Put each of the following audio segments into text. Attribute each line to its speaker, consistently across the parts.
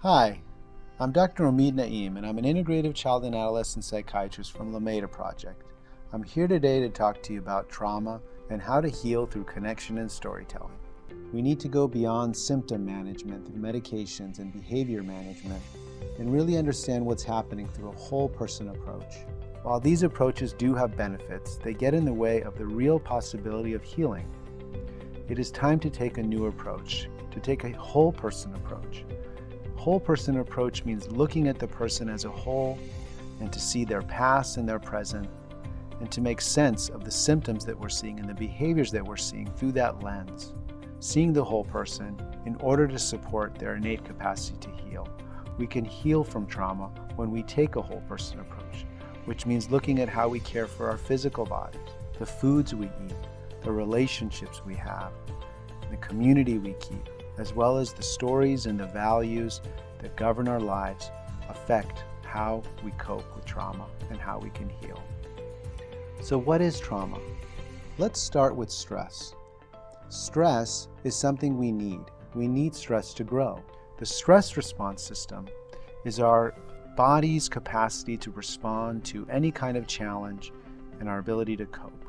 Speaker 1: Hi, I'm Dr. Omid Naeem, and I'm an integrative child and adolescent psychiatrist from LaMeda Project. I'm here today to talk to you about trauma and how to heal through connection and storytelling. We need to go beyond symptom management through medications and behavior management and really understand what's happening through a whole person approach. While these approaches do have benefits, they get in the way of the real possibility of healing. It is time to take a new approach, to take a whole person approach. Whole person approach means looking at the person as a whole and to see their past and their present and to make sense of the symptoms that we're seeing and the behaviors that we're seeing through that lens. Seeing the whole person in order to support their innate capacity to heal. We can heal from trauma when we take a whole person approach, which means looking at how we care for our physical bodies, the foods we eat, the relationships we have, the community we keep, as well as the stories and the values that govern our lives affect how we cope with trauma and how we can heal. So what is trauma? Let's start with stress. Stress is something we need. We need stress to grow. The stress response system is our body's capacity to respond to any kind of challenge and our ability to cope.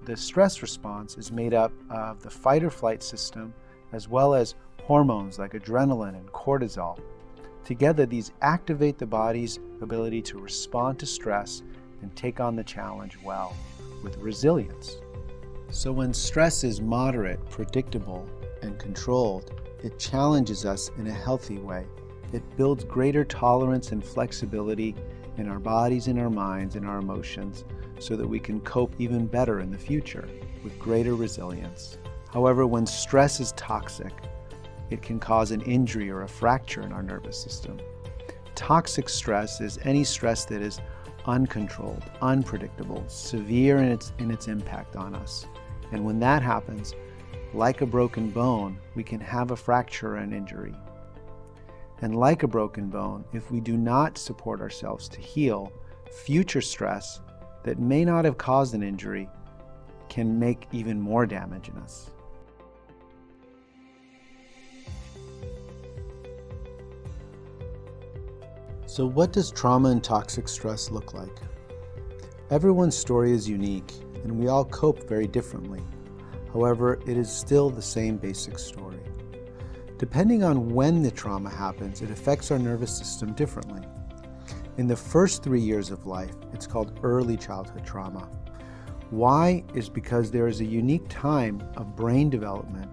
Speaker 1: The stress response is made up of the fight or flight system as well as hormones like adrenaline and cortisol. Together, these activate the body's ability to respond to stress and take on the challenge well, with resilience. So when stress is moderate, predictable, and controlled, it challenges us in a healthy way. It builds greater tolerance and flexibility in our bodies, in our minds, in our emotions, so that we can cope even better in the future with greater resilience. However, when stress is toxic, it can cause an injury or a fracture in our nervous system. Toxic stress is any stress that is uncontrolled, unpredictable, severe in its impact on us. And when that happens, like a broken bone, we can have a fracture or an injury. And like a broken bone, if we do not support ourselves to heal, future stress that may not have caused an injury can make even more damage in us. So what does trauma and toxic stress look like? Everyone's story is unique, and we all cope very differently. However, it is still the same basic story. Depending on when the trauma happens, it affects our nervous system differently. In the first 3 years of life, it's called early childhood trauma. Why? Is because there is a unique time of brain development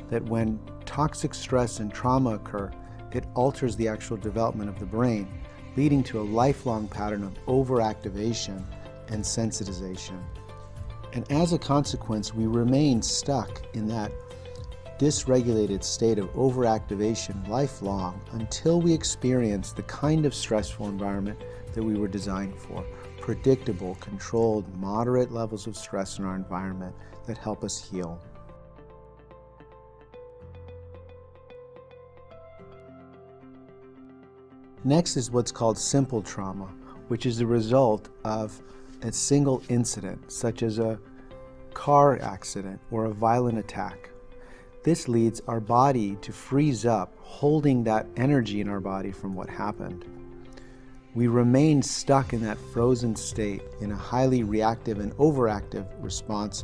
Speaker 1: that when toxic stress and trauma occur, it alters the actual development of the brain, leading to a lifelong pattern of overactivation and sensitization. And as a consequence, we remain stuck in that dysregulated state of overactivation lifelong until we experience the kind of stressful environment that we were designed for. Predictable, controlled, moderate levels of stress in our environment that help us heal. Next is what's called simple trauma, which is the result of a single incident, such as a car accident or a violent attack. This leads our body to freeze up, holding that energy in our body from what happened. We remain stuck in that frozen state in a highly reactive and overactive response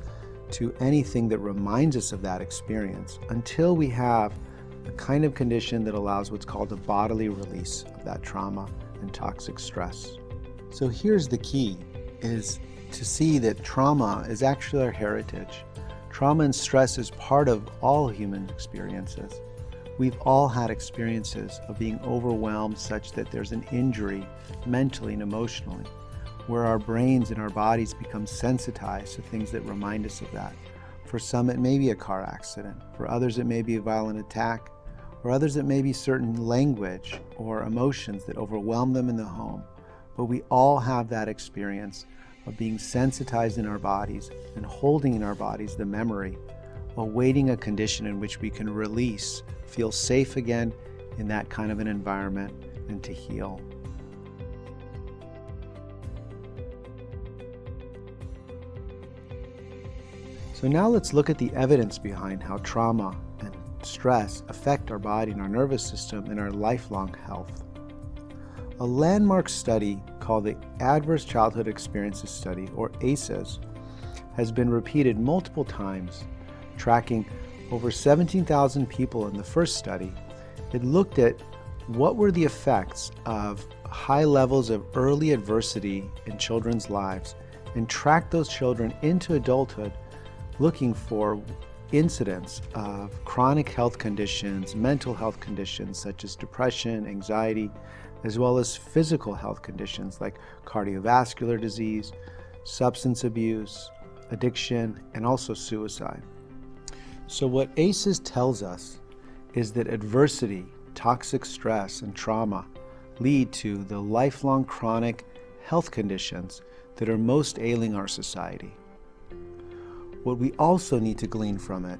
Speaker 1: to anything that reminds us of that experience until we have a kind of condition that allows what's called a bodily release of that trauma and toxic stress. So here's the key, is to see that trauma is actually our heritage. Trauma and stress is part of all human experiences. We've all had experiences of being overwhelmed such that there's an injury mentally and emotionally, where our brains and our bodies become sensitized to things that remind us of that. For some, it may be a car accident. For others, it may be a violent attack. For others, it may be certain language or emotions that overwhelm them in the home. But we all have that experience of being sensitized in our bodies and holding in our bodies the memory, awaiting a condition in which we can release, feel safe again in that kind of an environment, and to heal. So now let's look at the evidence behind how trauma and stress affect our body and our nervous system and our lifelong health. A landmark study called the Adverse Childhood Experiences Study, or ACEs, has been repeated multiple times, tracking over 17,000 people in the first study. It looked at what were the effects of high levels of early adversity in children's lives and tracked those children into adulthood looking for incidents of chronic health conditions, mental health conditions such as depression, anxiety, as well as physical health conditions like cardiovascular disease, substance abuse, addiction, and also suicide. So what ACEs tells us is that adversity, toxic stress, and trauma lead to the lifelong chronic health conditions that are most ailing our society. What we also need to glean from it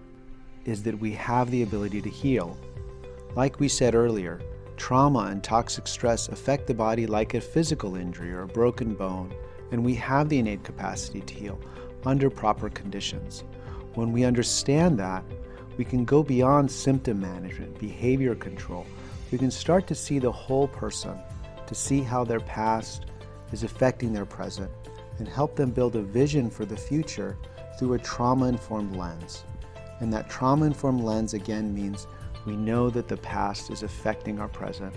Speaker 1: is that we have the ability to heal. Like we said earlier, trauma and toxic stress affect the body like a physical injury or a broken bone, and we have the innate capacity to heal under proper conditions. When we understand that, we can go beyond symptom management, behavior control. We can start to see the whole person, to see how their past is affecting their present, and help them build a vision for the future through a trauma-informed lens. And that trauma-informed lens again means we know that the past is affecting our present.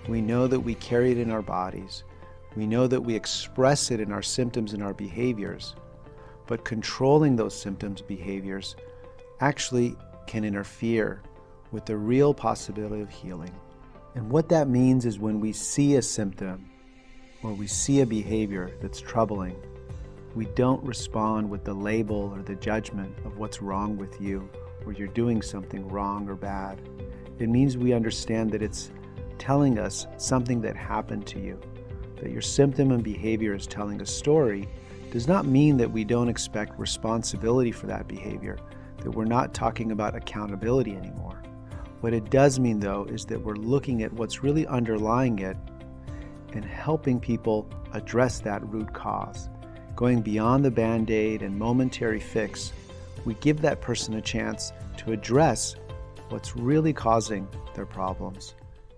Speaker 1: We know that we carry it in our bodies. We know that we express it in our symptoms and our behaviors. But controlling those symptoms, behaviors, actually can interfere with the real possibility of healing. And what that means is when we see a symptom or we see a behavior that's troubling, we don't respond with the label or the judgment of what's wrong with you or you're doing something wrong or bad. It means we understand that it's telling us something that happened to you, that your symptom and behavior is telling a story. Does not mean that we don't expect responsibility for that behavior, that we're not talking about accountability anymore. What it does mean, though, is that we're looking at what's really underlying it and helping people address that root cause. Going beyond the Band-Aid and momentary fix, we give that person a chance to address what's really causing their problems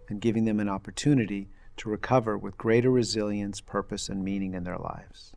Speaker 1: and giving them an opportunity to recover with greater resilience, purpose, and meaning in their lives.